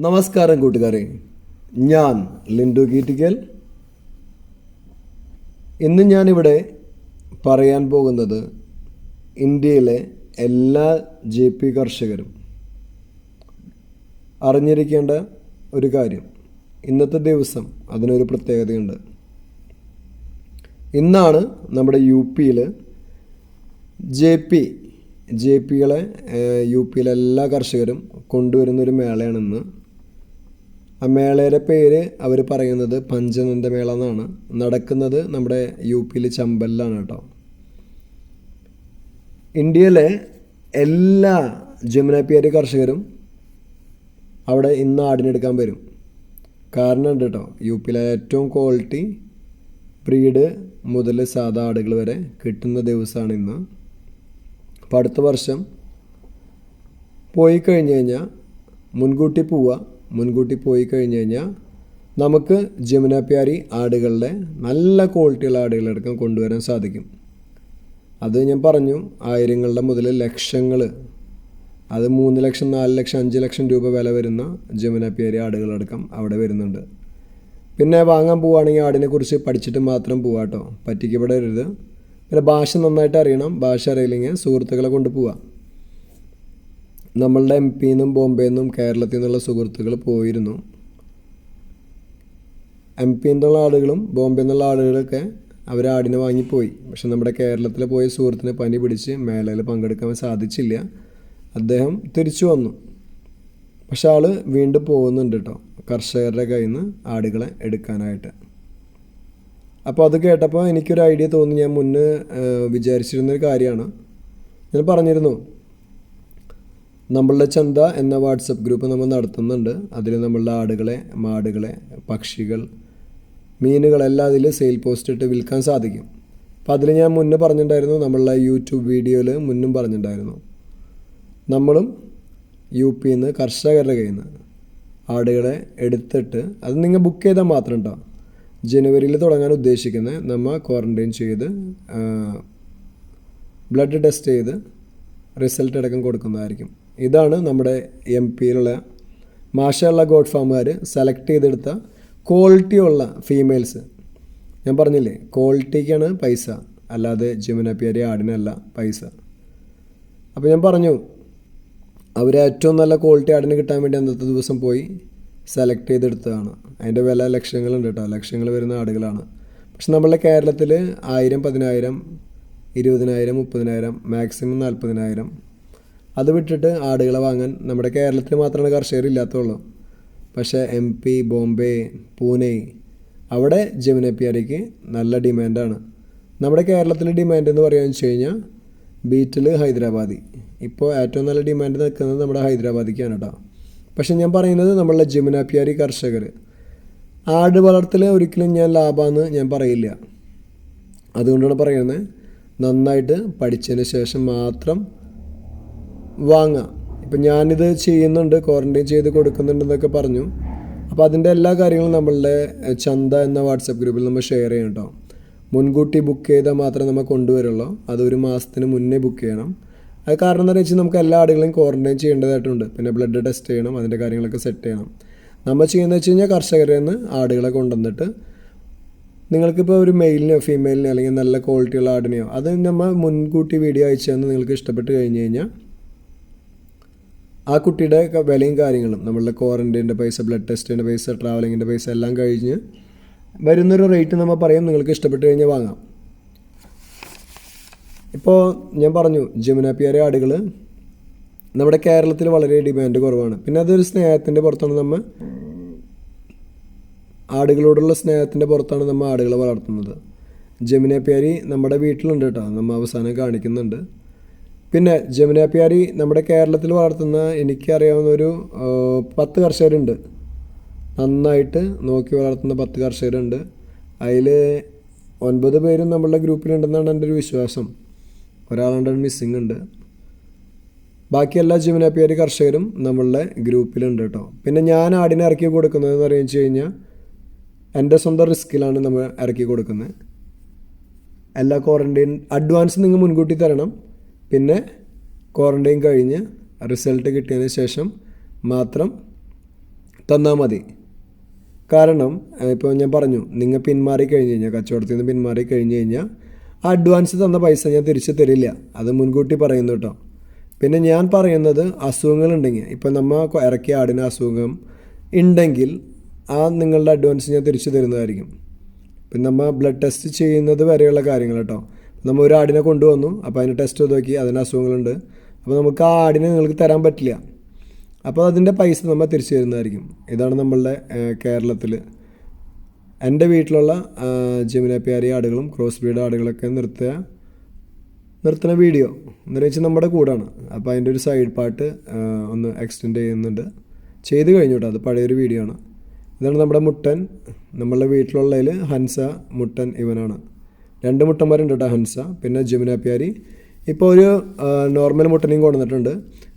നമസ്കാരം കൂട്ടുകാരെ, ഞാൻ ലിൻഡു കീറ്റിക്കൽ. ഇന്ന് ഞാനിവിടെ പറയാൻ പോകുന്നത് ഇന്ത്യയിലെ എല്ലാ JP കർഷകരും അറിഞ്ഞിരിക്കേണ്ട ഒരു കാര്യം. ഇന്നത്തെ ദിവസം അതിനൊരു പ്രത്യേകതയുണ്ട്. ഇന്നാണ് നമ്മുടെ UP-യിൽ JPകളെ UP-യിലെ എല്ലാ കർഷകരും കൊണ്ടുവരുന്നൊരു മേളയാണ് ഇന്ന്. ആ മേളയുടെ പേര് അവർ പറയുന്നത് പഞ്ചനന്ദ മേള എന്നാണ്. നടക്കുന്നത് നമ്മുടെ UP-യിൽ ചമ്പലിലാണ് കേട്ടോ. ഇന്ത്യയിലെ എല്ലാ ജമുനാപ്യാരി കർഷകരും അവിടെ ഇന്ന് ആടിനെടുക്കാൻ വരും. കാരണം ഉണ്ട് കേട്ടോ, UP-യിലെ ഏറ്റവും ക്വാളിറ്റി ബ്രീഡ് മുതൽ സാധാ ആടുകൾ വരെ കിട്ടുന്ന ദിവസമാണ് ഇന്ന്. അപ്പോൾ അടുത്ത വർഷം പോയി കഴിഞ്ഞ് കഴിഞ്ഞാൽ മുൻകൂട്ടി പോയി കഴിഞ്ഞ് കഴിഞ്ഞാൽ നമുക്ക് ജമുനാപ്യാരി ആടുകളുടെ നല്ല ക്വാളിറ്റിയുള്ള ആടുകളടക്കം കൊണ്ടുവരാൻ സാധിക്കും. അത് ഞാൻ പറഞ്ഞു, ആയിരങ്ങളുടെ മുതൽ ലക്ഷങ്ങൾ, അത് 3 ലക്ഷം 4 ലക്ഷം 5 ലക്ഷം രൂപ വില വരുന്ന ജമുനാപ്യാരി ആടുകളടക്കം അവിടെ വരുന്നുണ്ട്. പിന്നെ വാങ്ങാൻ പോവുകയാണെങ്കിൽ ആടിനെക്കുറിച്ച് പഠിച്ചിട്ട് മാത്രം പോവാട്ടോ, പറ്റിക്കപ്പെടരുത്. പിന്നെ ഭാഷ നന്നായിട്ട് അറിയണം. ഭാഷ അറിയില്ലെങ്കിൽ സുഹൃത്തുക്കളെ കൊണ്ട് പോവാം. നമ്മളുടെ MP-ന്നും ബോംബെയിൽ നിന്നും കേരളത്തിൽ നിന്നുള്ള സുഹൃത്തുക്കൾ പോയിരുന്നു. MP-യിൽ നിന്നുള്ള ആളുകളും ബോംബെയിൽ നിന്നുള്ള ആളുകളൊക്കെ അവർ ആടിനെ വാങ്ങിപ്പോയി. പക്ഷെ നമ്മുടെ കേരളത്തിൽ പോയ സുഹൃത്തിന് പനി പിടിച്ച് മേളയിൽ പങ്കെടുക്കാൻ സാധിച്ചില്ല. അദ്ദേഹം തിരിച്ചു വന്നു. പക്ഷെ ആൾ വീണ്ടും പോകുന്നുണ്ട് കേട്ടോ, കർഷകരുടെ കയ്യിൽ നിന്ന് ആടുകളെ എടുക്കാനായിട്ട്. അപ്പോൾ അത് കേട്ടപ്പോൾ എനിക്കൊരു ഐഡിയ തോന്നി. ഞാൻ മുന്നേ വിചാരിച്ചിരുന്നൊരു കാര്യമാണ്. ഞാൻ പറഞ്ഞിരുന്നു, നമ്മളുടെ ചന്ത എന്ന വാട്സപ്പ് ഗ്രൂപ്പ് നമ്മൾ നടത്തുന്നുണ്ട്. അതിൽ നമ്മളുടെ ആടുകളെ, മാടുകളെ, പക്ഷികൾ, മീനുകളെല്ലാം അതിൽ സെയിൽ പോസ്റ്റ് ഇട്ട് വിൽക്കാൻ സാധിക്കും. അപ്പോൾ അതിൽ ഞാൻ മുന്നേ പറഞ്ഞിട്ടുണ്ടായിരുന്നു, നമ്മളുടെ യൂട്യൂബ് വീഡിയോയിൽ മുന്നും പറഞ്ഞിട്ടുണ്ടായിരുന്നു, നമ്മളും UP-യിൽ നിന്ന് കർഷകരുടെ കയ്യിൽ നിന്ന് ആടുകളെ എടുത്തിട്ട് അത് നിങ്ങൾ ബുക്ക് ചെയ്താൽ മാത്രം കേട്ടോ. ജനുവരിയിൽ തുടങ്ങാൻ ഉദ്ദേശിക്കുന്നത്. നമ്മൾ ക്വാറൻറ്റൈൻ ചെയ്ത് ബ്ലഡ് ടെസ്റ്റ് ചെയ്ത് റിസൾട്ട് അടക്കം കൊടുക്കുന്നതായിരിക്കും. ഇതാണ് നമ്മുടെ MP-യിലുള്ള മാഷയുള്ള ഗോഡ് ഫാമുകാർ സെലക്ട് ചെയ്തെടുത്ത ക്വാളിറ്റിയുള്ള ഫീമെയിൽസ്. ഞാൻ പറഞ്ഞില്ലേ, ക്വാളിറ്റിക്കാണ് പൈസ, അല്ലാതെ ജമുനാപ്യാരി ആടിനല്ല പൈസ. അപ്പോൾ ഞാൻ പറഞ്ഞു, അവർ ഏറ്റവും നല്ല ക്വാളിറ്റി ആടിന് കിട്ടാൻ വേണ്ടി അന്നത്തെ ദിവസം പോയി സെലക്ട് ചെയ്തെടുത്തതാണ്. അതിൻ്റെ വില ലക്ഷങ്ങളുണ്ട് കേട്ടോ, ലക്ഷങ്ങൾ വരുന്ന ആടുകളാണ്. പക്ഷെ നമ്മളുടെ കേരളത്തിൽ 1000, 10,000, 20,000, 30,000, മാക്സിമം 40,000 അത് വിട്ടിട്ട് ആടുകളെ വാങ്ങാൻ നമ്മുടെ കേരളത്തിൽ മാത്രമാണ് കർഷകർ ഇല്ലാത്തുള്ളൂ. പക്ഷേ MP, ബോംബെ, പൂനെ അവിടെ ജമുനാപ്യാരിക്ക് നല്ല ഡിമാൻഡാണ്. നമ്മുടെ കേരളത്തിലെ ഡിമാൻഡ് എന്ന് പറയുകയെന്ന് വെച്ച് കഴിഞ്ഞാൽ ബീറ്റിൽ ഹൈദരാബാദി. ഇപ്പോൾ ഏറ്റവും നല്ല ഡിമാൻഡ് നിൽക്കുന്നത് നമ്മുടെ ഹൈദരാബാദിക്കാണ് കേട്ടോ. പക്ഷെ ഞാൻ പറയുന്നത് നമ്മളുടെ ജമുനാപ്യാരി കർഷകർ, ആട് വളർത്തൽ ഒരിക്കലും ഞാൻ ലാഭമെന്ന് ഞാൻ പറയില്ല. അതുകൊണ്ടാണ് പറയുന്നത്, നന്നായിട്ട് പഠിച്ചതിന് ശേഷം മാത്രം വാങ്ങാം. ഇപ്പം ഞാനിത് ചെയ്യുന്നുണ്ട്, ക്വാറൻറ്റൈൻ ചെയ്ത് കൊടുക്കുന്നുണ്ടെന്നൊക്കെ പറഞ്ഞു. അപ്പോൾ അതിൻ്റെ എല്ലാ കാര്യങ്ങളും നമ്മളുടെ ചന്ത എന്ന വാട്സപ്പ് ഗ്രൂപ്പിൽ നമ്മൾ ഷെയർ ചെയ്യണം കേട്ടോ. മുൻകൂട്ടി ബുക്ക് ചെയ്താൽ മാത്രമേ നമ്മൾ കൊണ്ടുവരുള്ളൂ. അത് 1 മാസത്തിന് മുന്നേ ബുക്ക് ചെയ്യണം. അത് കാരണം എന്താണെന്ന് വെച്ചാൽ നമുക്ക് എല്ലാ ആടുകളെയും ക്വാറൻറ്റൈൻ ചെയ്യേണ്ടതായിട്ടുണ്ട്. പിന്നെ ബ്ലഡ് ടെസ്റ്റ് ചെയ്യണം, അതിൻ്റെ കാര്യങ്ങളൊക്കെ സെറ്റ് ചെയ്യണം. നമ്മൾ ചെയ്യുന്നത് വെച്ച് കഴിഞ്ഞാൽ കർഷകരിൽ നിന്ന് ആടുകളെ കൊണ്ടുവന്നിട്ട് നിങ്ങൾക്കിപ്പോൾ ഒരു മെയിലിനെയോ ഫീമെയിലിനെയോ അല്ലെങ്കിൽ നല്ല ക്വാളിറ്റിയുള്ള ആടിനെയോ അത് നമ്മൾ മുൻകൂട്ടി വീഡിയോ അയച്ചു തന്ന് നിങ്ങൾക്ക് ഇഷ്ടപ്പെട്ട് കഴിഞ്ഞ് കഴിഞ്ഞാൽ ആ കുട്ടിയുടെ വിലയും കാര്യങ്ങളും, നമ്മളുടെ ക്വാറൻറ്റൈൻ്റെ പൈസ, ബ്ലഡ് ടെസ്റ്റിൻ്റെ പൈസ, ട്രാവലിങ്ങിൻ്റെ പൈസ എല്ലാം കഴിഞ്ഞ് വരുന്നൊരു റേറ്റ് നമ്മൾ പറയും, നിങ്ങൾക്ക് ഇഷ്ടപ്പെട്ട് കഴിഞ്ഞാൽ വാങ്ങാം. ഇപ്പോൾ ഞാൻ പറഞ്ഞു, ജമുനാപ്യാരി ആടുകൾ നമ്മുടെ കേരളത്തിൽ വളരെ ഡിമാൻഡ് കുറവാണ്. പിന്നെ അതൊരു സ്നേഹത്തിൻ്റെ പുറത്താണ്. നമ്മൾ ആടുകളോടുള്ള സ്നേഹത്തിൻ്റെ പുറത്താണ് നമ്മൾ ആടുകളെ വളർത്തുന്നത്. ജമുനാപ്യാരി നമ്മുടെ വീട്ടിലുണ്ട് കേട്ടോ, നമ്മൾ അവസാനം കാണിക്കുന്നുണ്ട്. പിന്നെ ജമുനാപ്യാരി നമ്മുടെ കേരളത്തിൽ വളർത്തുന്ന എനിക്കറിയാവുന്ന ഒരു 10 കർഷകരുണ്ട്. നന്നായിട്ട് നോക്കി വളർത്തുന്ന 10 കർഷകരുണ്ട്. അതിൽ 9 പേരും നമ്മളുടെ ഗ്രൂപ്പിലുണ്ടെന്നാണ് എൻ്റെ ഒരു വിശ്വാസം. ഒരാളുടെ മിസ്സിങ് ഉണ്ട്. ബാക്കി എല്ലാ ജമുനാപ്യാരി കർഷകരും നമ്മളുടെ ഗ്രൂപ്പിലുണ്ട് കേട്ടോ. പിന്നെ ഞാൻ ആടിനെ ഇറക്കി കൊടുക്കുന്നതെന്ന് പറയുക കഴിഞ്ഞാൽ എൻ്റെ സ്വന്തം റിസ്കിലാണ് നമ്മൾ ഇറക്കി കൊടുക്കുന്നത്. എല്ലാ ക്വാറൻറ്റൈൻ അഡ്വാൻസ് നിങ്ങൾ മുൻകൂട്ടി തരണം. പിന്നെ ക്വാറൻറ്റൈൻ കഴിഞ്ഞ് റിസൾട്ട് കിട്ടിയതിന് ശേഷം മാത്രം തന്നാൽ മതി. കാരണം ഇപ്പോൾ ഞാൻ പറഞ്ഞു, നിങ്ങൾ പിന്മാറി കഴിഞ്ഞ് കഴിഞ്ഞാൽ, കച്ചവടത്തിൽ നിന്ന് പിന്മാറി കഴിഞ്ഞ് കഴിഞ്ഞാൽ ആ അഡ്വാൻസ് തന്ന പൈസ ഞാൻ തിരിച്ച് തരില്ല. അത് മുൻകൂട്ടി പറയുന്നു കേട്ടോ. പിന്നെ ഞാൻ പറയുന്നത് അസുഖങ്ങളുണ്ടെങ്കിൽ, ഇപ്പം നമ്മൾ ഇറക്കിയ ആടിന് അസുഖം ഉണ്ടെങ്കിൽ ആ നിങ്ങളുടെ അഡ്വാൻസ് ഞാൻ തിരിച്ചു തരുന്നതായിരിക്കും. പിന്നെ നമ്മൾ ബ്ലഡ് ടെസ്റ്റ് ചെയ്യുന്നത് വരെയുള്ള കാര്യങ്ങൾ കേട്ടോ. നമ്മൾ ഒരു ആടിനെ കൊണ്ടുവന്നു, അപ്പോൾ അതിന് ടെസ്റ്റ് ചെയ്ത് നോക്കി, അതിന് അസുഖങ്ങളുണ്ട്, അപ്പോൾ നമുക്ക് ആ ആടിനെ നിങ്ങൾക്ക് തരാൻ പറ്റില്ല. അപ്പോൾ അതിൻ്റെ പൈസ നമ്മൾ തിരിച്ചു തരുന്നതായിരിക്കും. ഇതാണ് നമ്മളുടെ കേരളത്തിൽ എൻ്റെ വീട്ടിലുള്ള ജമുനാപ്യാരി ആടുകളും ക്രോസ് ബ്രീഡ് ആടുകളൊക്കെ നിർത്തുന്ന വീഡിയോ എന്ന് വെച്ചാൽ നമ്മുടെ കൂടാണ്. അപ്പോൾ അതിൻ്റെ ഒരു സൈഡ് പാർട്ട് ഒന്ന് എക്സ്റ്റെൻഡ് ചെയ്ത് കഴിഞ്ഞു കേട്ടോ. അത് പഴയൊരു വീഡിയോ ആണ്. ഇതാണ് നമ്മുടെ മുട്ടൻ. നമ്മളുടെ വീട്ടിലുള്ളതിൽ ഹൻസ, മുട്ടൻ ഇവനാണ്. 2 മുട്ടന്മാരുണ്ട് കേട്ടോ, ഹൻസ പിന്നെ ജമുനാപ്യാരി. ഇപ്പോൾ ഒരു നോർമൽ മുട്ടനെയും കൊണ്ടുവന്നിട്ടുണ്ട്.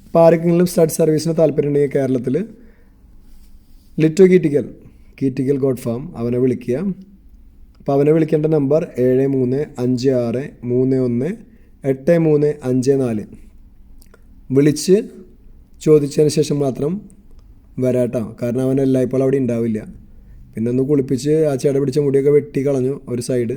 അപ്പോൾ ആർക്കെങ്കിലും സ്റ്റഡ് സർവീസിന് താല്പര്യം ഉണ്ടെങ്കിൽ കേരളത്തിൽ ലിറ്റോ കീറ്റിക്കൽ ഗോഡ് ഫാം അവനെ വിളിക്കുക. അപ്പോൾ അവനെ വിളിക്കേണ്ട നമ്പർ 7356318354. വിളിച്ച് ചോദിച്ചതിന് ശേഷം മാത്രം വരാട്ടോ. കാരണം അവൻ എല്ലായ്പ്പോഴും അവിടെ ഉണ്ടാവില്ല. പിന്നെ ഒന്ന് കുളിപ്പിച്ച് ആ ചേട്ട പിടിച്ച മുടിയൊക്കെ വെട്ടി കളഞ്ഞു ഒരു സൈഡ്.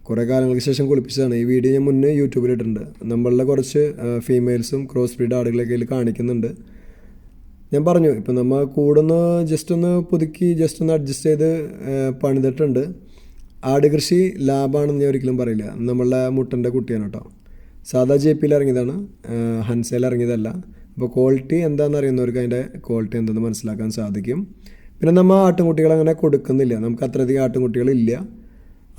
കുറേ കാലങ്ങൾക്ക് ശേഷം കുളിപ്പിച്ചതാണ്. ഈ വീഡിയോ ഞാൻ മുന്നേ യൂട്യൂബിലിട്ടുണ്ട്. നമ്മളുടെ കുറച്ച് ഫീമെയിൽസും ക്രോസ് ബ്രീഡ് ആടുകളൊക്കെ ഇതിൽ കാണിക്കുന്നുണ്ട്. ഞാൻ പറഞ്ഞു, ഇപ്പം നമ്മൾ കൂടൊന്ന് ജസ്റ്റ് ഒന്ന് പുതുക്കി ജസ്റ്റ് ഒന്ന് അഡ്ജസ്റ്റ് ചെയ്ത് പണിതിട്ടുണ്ട്. ആട് കൃഷി ലാഭമാണെന്ന് ഞാൻ ഒരിക്കലും പറയില്ല. നമ്മളുടെ മുട്ടൻ്റെ കുട്ടിയാണ് കേട്ടോ. സാധാ JPയിൽ ഇറങ്ങിയതാണ്, ഹൻസയിൽ ഇറങ്ങിയതല്ല. അപ്പോൾ ക്വാളിറ്റി എന്താണെന്ന് അറിയുന്നവർക്ക് അതിൻ്റെ ക്വാളിറ്റി എന്താണെന്ന് മനസ്സിലാക്കാൻ സാധിക്കും. പിന്നെ നമ്മൾ ആട്ടുംകുട്ടികൾ അങ്ങനെ കൊടുക്കുന്നില്ല, നമുക്ക് അത്രയധികം ആട്ടുംകുട്ടികളില്ല,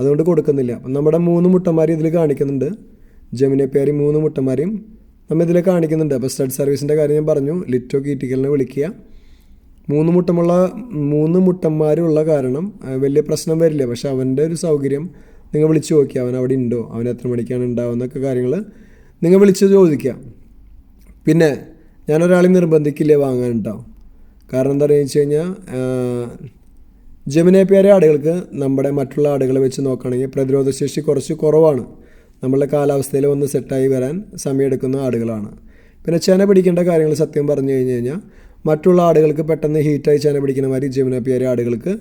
അതുകൊണ്ട് കൊടുക്കുന്നില്ല. അപ്പം നമ്മുടെ 3 മുട്ടന്മാർ ഇതിൽ കാണിക്കുന്നുണ്ട്. ജമുനാപ്യാരി 3 മുട്ടന്മാരെയും നമ്മൾ ഇതിൽ കാണിക്കുന്നുണ്ട്. അപ്പോൾ സ്റ്റഡ് സർവീസിൻ്റെ കാര്യം ഞാൻ പറഞ്ഞു, ലിറ്റോ കീറ്റിക്കലിനെ വിളിക്കുക. 3 മുട്ടന്മാരുള്ള കാരണം വലിയ പ്രശ്നം വരില്ല. പക്ഷെ അവൻ്റെ ഒരു സൗകര്യം നിങ്ങൾ വിളിച്ച് നോക്കിയാൽ അവൻ അവിടെ ഉണ്ടോ, അവൻ എത്ര മണിക്കാണ് ഉണ്ടാവുന്നൊക്കെ കാര്യങ്ങൾ നിങ്ങൾ വിളിച്ച് ചോദിക്കുക. പിന്നെ ഞാനൊരാളെ നിർബന്ധിക്കില്ലേ വാങ്ങാൻ കേട്ടോ. കാരണം എന്താ പറയുക വെച്ച് കഴിഞ്ഞാൽ ജമുനാപ്യാരി ആടുകൾക്ക് നമ്മുടെ മറ്റുള്ള ആടുകളെ വെച്ച് നോക്കുകയാണെങ്കിൽ പ്രതിരോധശേഷി കുറച്ച് കുറവാണ്. നമ്മളുടെ കാലാവസ്ഥയിൽ ഒന്ന് സെറ്റായി വരാൻ സമയമെടുക്കുന്ന ആടുകളാണ്. പിന്നെ ചെന പിടിക്കേണ്ട കാര്യങ്ങൾ സത്യം പറഞ്ഞു കഴിഞ്ഞ് കഴിഞ്ഞാൽ മറ്റുള്ള ആടുകൾക്ക് പെട്ടെന്ന് ഹീറ്റായി ചെന പിടിക്കുന്ന മാതിരി ജമുനാപ്യാരി ആടുകൾക്ക്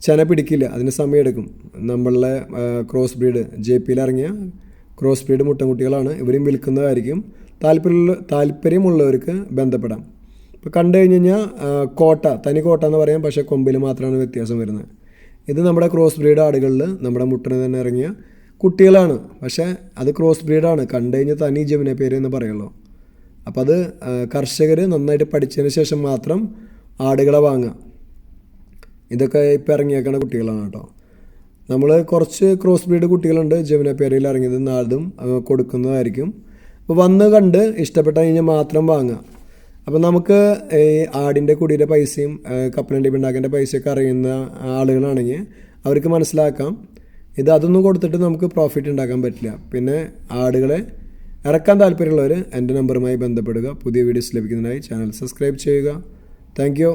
ചെന പിടിക്കില്ല, അതിന് സമയമെടുക്കും. നമ്മളുടെ ക്രോസ് ബ്രീഡ് JPയിൽ ഇറങ്ങിയ ക്രോസ് ബ്രീഡ് മുട്ടൻകുട്ടികളാണ്. ഇവരും വിൽക്കുന്നതായിരിക്കും. താല്പര്യമുള്ളവർക്ക് ബന്ധപ്പെടാം. ഇപ്പോൾ കണ്ടു കഴിഞ്ഞ് കഴിഞ്ഞാൽ തനി കോട്ട എന്ന് പറയാം, പക്ഷേ കൊമ്പിൽ മാത്രമാണ് വ്യത്യാസം വരുന്നത്. ഇത് നമ്മുടെ ക്രോസ് ബ്രീഡ് ആടുകളിൽ നമ്മുടെ മുട്ടന് തന്നെ ഇറങ്ങിയ കുട്ടികളാണ്. പക്ഷേ അത് ക്രോസ് ബ്രീഡാണ്, കണ്ടു കഴിഞ്ഞാൽ തനി ജമുനാപ്യാരി എന്ന് പറയുള്ളൂ. അപ്പോൾ അത് കർഷകർ നന്നായിട്ട് പഠിച്ചതിന് ശേഷം മാത്രം ആടുകളെ വാങ്ങുക. ഇതൊക്കെ ഇപ്പോൾ ഇറങ്ങിയേക്കുന്ന കുട്ടികളാണ് കേട്ടോ. നമ്മൾ കുറച്ച് ക്രോസ് ബ്രീഡ് കുട്ടികളുണ്ട് ജമുനാപ്യാരിയിൽ ഇറങ്ങിയത്, അതും കൊടുക്കുന്നതായിരിക്കും. അപ്പോൾ വന്ന് കണ്ട് ഇഷ്ടപ്പെട്ട കഴിഞ്ഞാൽ മാത്രം വാങ്ങുക. അപ്പോൾ നമുക്ക് ഈ ആടിൻ്റെ കുടിയുടെ പൈസയും കപ്പലണ്ടി ഉണ്ടാക്കേണ്ട പൈസയൊക്കെ അറിയുന്ന ആളുകളാണെങ്കിൽ അവർക്ക് മനസ്സിലാക്കാം. അതൊന്നും കൊടുത്തിട്ട് നമുക്ക് പ്രോഫിറ്റ് ഉണ്ടാക്കാൻ പറ്റില്ല. പിന്നെ ആടുകളെ ഇറക്കാൻ താല്പര്യമുള്ളവർ എൻ്റെ നമ്പറുമായി ബന്ധപ്പെടുക. പുതിയ വീഡിയോസ് ലഭിക്കുന്നതിനായി ചാനൽ സബ്സ്ക്രൈബ് ചെയ്യുക. Thank you.